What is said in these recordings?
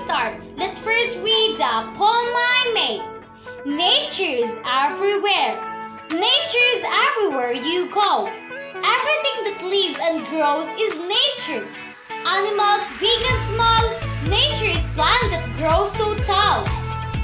start, let's first read the poem I made. Nature's everywhere. Nature's everywhere you go. Everything that lives and grows is nature. Animals big and small. Nature is plants that grow so tall.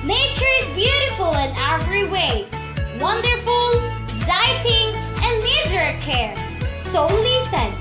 Nature is beautiful in every way. Wonderful, exciting, and needs our care. So listen,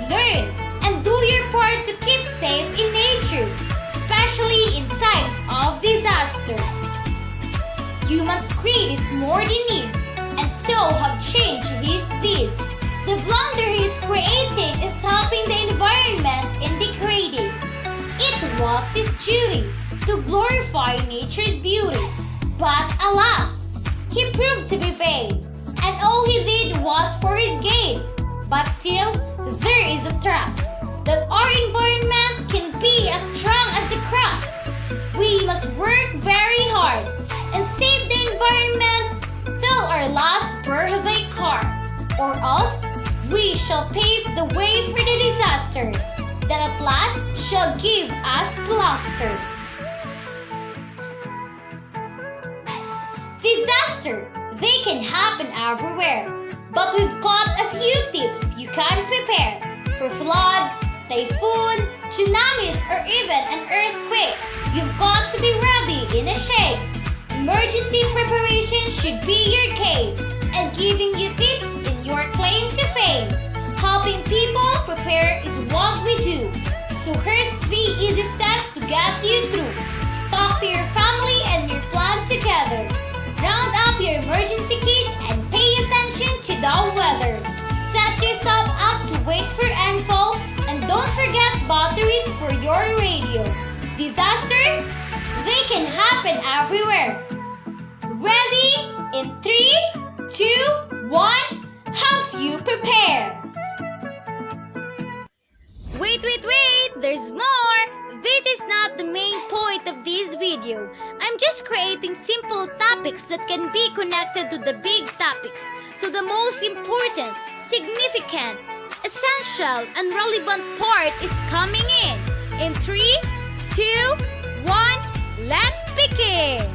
learn, and do your part to keep safe in nature, especially in times of disaster. Human's greed is more than needs, and so have changed his deeds. The blunder he is creating is helping the environment in degrading. It was his duty to glorify nature's beauty, but alas, he proved to be vain, and all he did was for his gain. But still, there is a trust that our environment can be as strong as the cross. We must work very hard and save the environment till our last birthday car, or else we shall pave the way for the disaster that at last shall give us plaster. Disaster, they can happen everywhere, but we've got a few tips you can prepare for floods, typhoon, tsunamis, or even an earthquake. You've got to be ready in a shake. Emergency preparation should be your game, and giving you tips in your claim to fame. Helping people prepare is what we do. So here's 3 easy steps to get you through. Talk to your family and your plan together. Round up your emergency kit and pay attention to the weather. Set yourself up to wait for info, and don't forget batteries for your radio. Disaster? They can happen everywhere. Ready? In 3, 2, 1, helps you prepare. Wait! There's more! This is not the main point of this video. I'm just creating simple topics that can be connected to the big topics. So the most important, significant, essential, and relevant part is coming in. In 3, 2, 1, let's begin!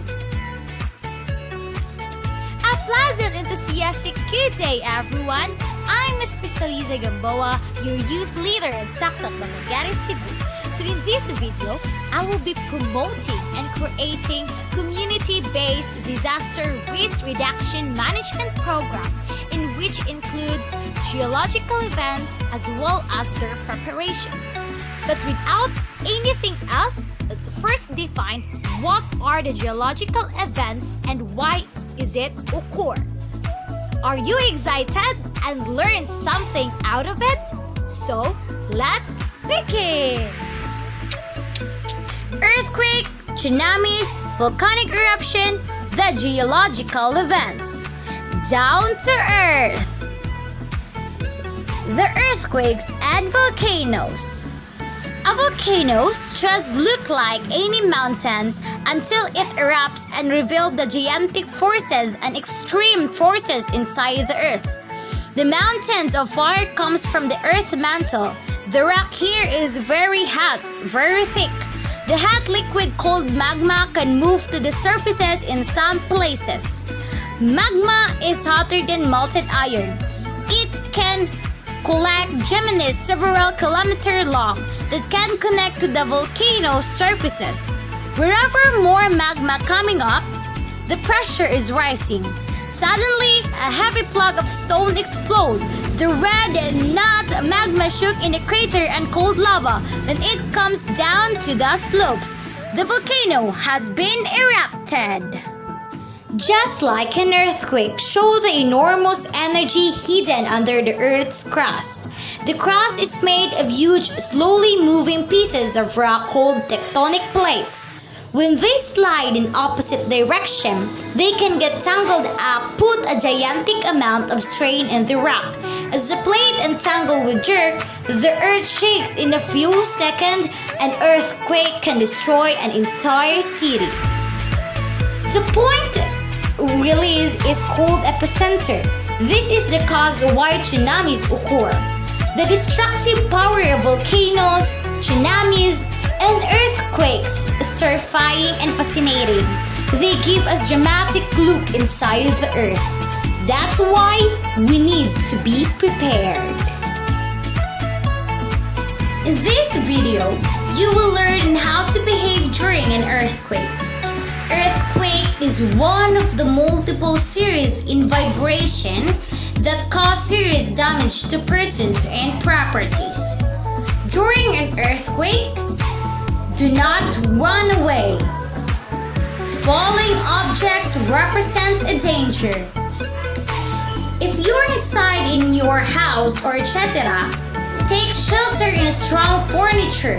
A pleasant, enthusiastic good day, everyone! I'm Ms. Crystalisa Gamboa, your youth leader at Saksak Banagari, Cebu. So in this video, I will be promoting and creating community-based disaster risk reduction management program, in which includes geological events as well as their preparation. But without anything else, let's first define what are the geological events and why is it occur. Are you excited and learn something out of it? So, let's begin! Earthquake, tsunamis, volcanic eruption, the geological events. Down to earth. The earthquakes and volcanoes. A volcano just look like any mountains until it erupts and reveals the gigantic forces and extreme forces inside the earth. The mountains of fire comes from the earth mantle. The rock here is very hot, very thick. The hot liquid called magma can move to the surfaces in some places. Magma is hotter than melted iron. It can collect chimneys several kilometers long that can connect to the volcano's surfaces. Wherever more magma coming up, the pressure is rising. Suddenly, a heavy plug of stone explode. The red hot magma shook in the crater and cold lava when it comes down to the slopes. The volcano has been erupted. Just like an earthquake, show the enormous energy hidden under the Earth's crust. The crust is made of huge, slowly moving pieces of rock called tectonic plates. When they slide in opposite direction, they can get tangled up, put a gigantic amount of strain in the rock. As the plate entangle with jerk, the earth shakes in a few seconds. An earthquake can destroy an entire city. The point release is called epicenter. This is the cause why tsunamis occur. The destructive power of volcanoes, tsunamis, and earthquakes start terrifying and fascinating. They give us dramatic look inside the earth. That's why we need to be prepared. In this video, you will learn how to behave during an earthquake. Earthquake is one of the multiple series in vibration that cause serious damage to persons and properties. During an earthquake, do not run away. Falling objects represent a danger. If you're inside in your house or etc., take shelter in a strong furniture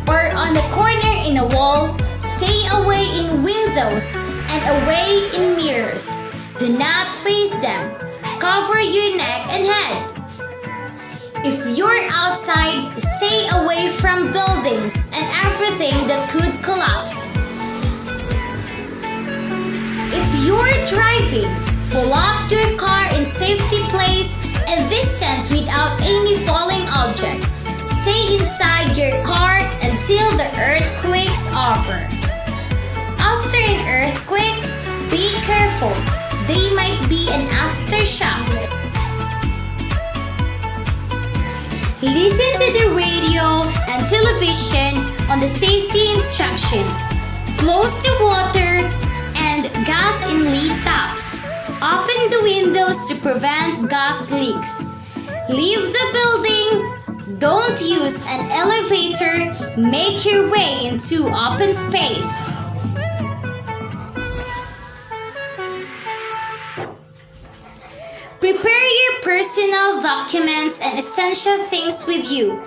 or on the corner in a wall. Stay away in windows and away in mirrors. Do not face them. Cover your neck and head. If you're outside, stay away from buildings and everything that could collapse. If you're driving, pull up your car in safety place and distance without any falling object. Stay inside your car until the earthquake's over. After an earthquake, be careful. They might be an aftershock. Listen to the radio and television on the safety instruction. Close the water and gas inlet taps. Open the windows to prevent gas leaks. Leave the building. Don't use an elevator. Make your way into open space. Prepare your personal documents and essential things with you.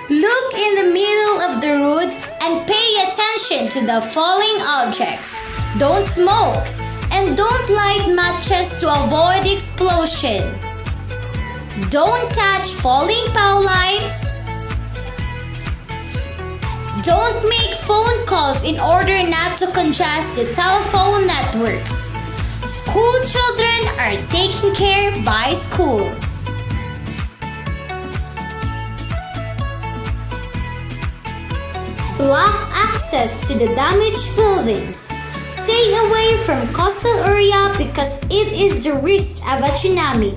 Look in the middle of the road and pay attention to the falling objects. Don't smoke and don't light matches to avoid explosion. Don't touch falling power lines. Don't make phone calls in order not to congest the telephone networks. School children are taken care by school. Block access to the damaged buildings. Stay away from coastal area because it is the risk of a tsunami.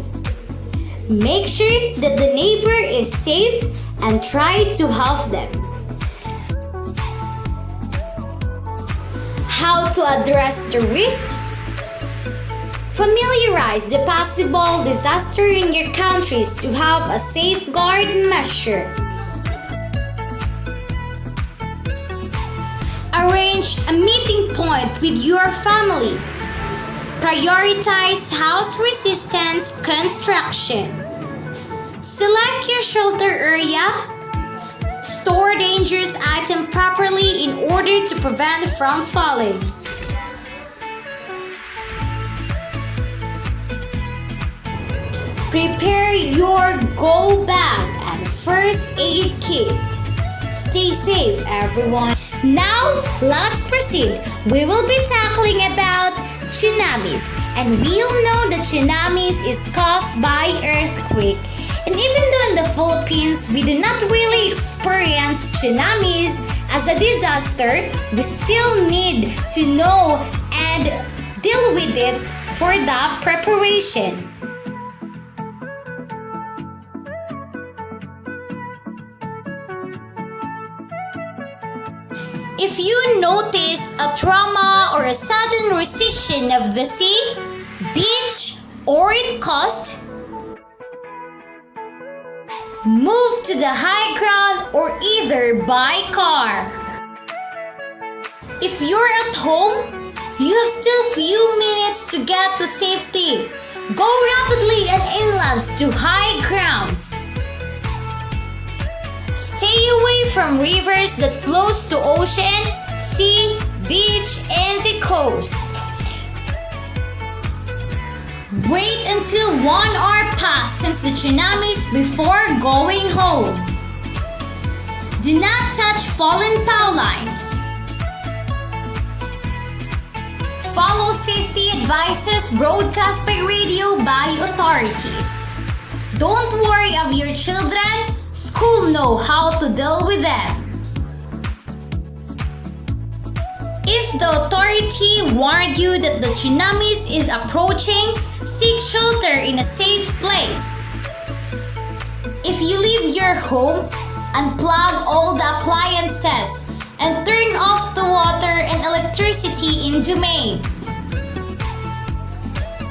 Make sure that the neighbor is safe and try to help them. How to address the risk? Familiarize the possible disaster in your countries to have a safeguard measure. Arrange a meeting point with your family. Prioritize house resistance construction. Select your shelter area. Store dangerous items properly in order to prevent from falling. Prepare your go bag and first aid kit. Stay safe, everyone. Now, let's proceed. We will be tackling about tsunamis. And we all know that tsunamis is caused by earthquake. And even though in the Philippines, we do not really experience tsunamis as a disaster, we still need to know and deal with it for the preparation. If you notice a trauma or a sudden recession of the sea, beach, or coast, move to the high ground or either by car. If you're at home, you have still few minutes to get to safety. Go rapidly and inland to high grounds. Stay away from rivers that flows to ocean, sea, beach, and the coast. Wait until 1 hour pass since the tsunamis before going home. Do not touch fallen power lines. Follow safety advices broadcast by radio by authorities. Don't worry of your children. School know how to deal with them. If the authority warned you that the tsunamis is approaching, seek shelter in a safe place. If you leave your home, unplug all the appliances and turn off the water and electricity in domain.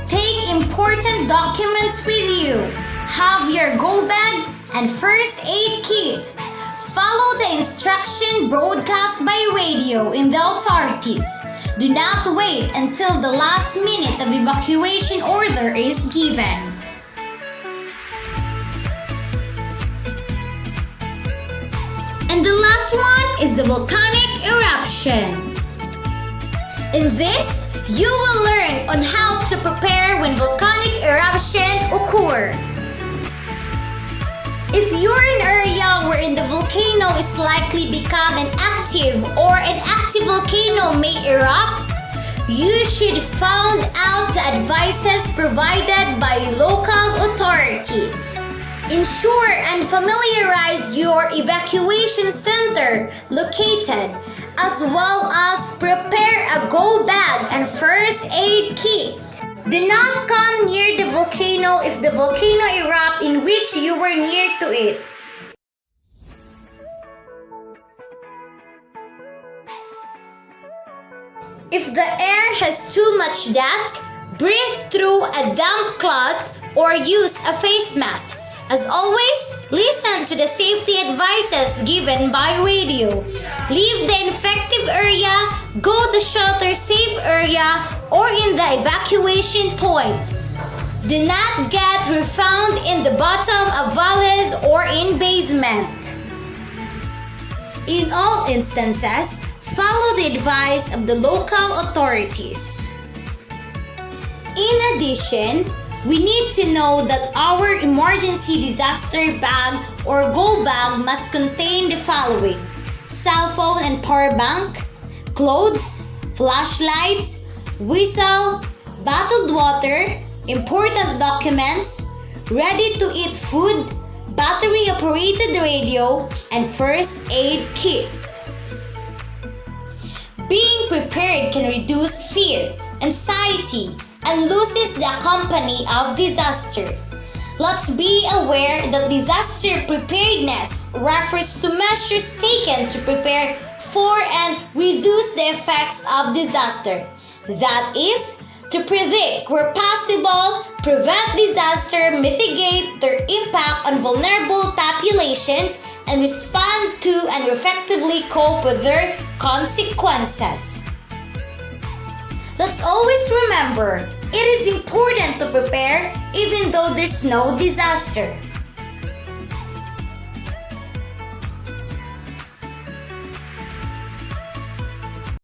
Take important documents with you. Have your go bag and first aid kit. Follow the instruction broadcast by radio in the authorities. Do not wait until the last minute of evacuation order is given. And the last one is the volcanic eruption. In this, you will learn on how to prepare when volcanic eruption occur. If you're in an area wherein the volcano is likely become an active or an active volcano may erupt, you should find out the advices provided by local authorities. Ensure and familiarize your evacuation center located, as well as prepare a go bag and first aid kit. Do not come near the volcano if the volcano erupts in which you were near to it. If the air has too much dust, breathe through a damp cloth or use a face mask. As always, listen to the safety advices given by radio. Leave the infected area, go to shelter safe area, or in the evacuation point. Do not get refound in the bottom of valleys or in basement. In all instances, follow the advice of the local authorities. In addition, we need to know that our emergency disaster bag or go bag must contain the following: cell phone and power bank, clothes, flashlights, whistle, bottled water, important documents, ready-to-eat food, battery-operated radio, and first aid kit. Being prepared can reduce fear, anxiety, and loses the company of disaster. Let's be aware that disaster preparedness refers to measures taken to prepare for and reduce the effects of disaster. That is, to predict where possible, prevent disaster, mitigate their impact on vulnerable populations, and respond to and effectively cope with their consequences. Let's always remember, it is important to prepare even though there's no disaster.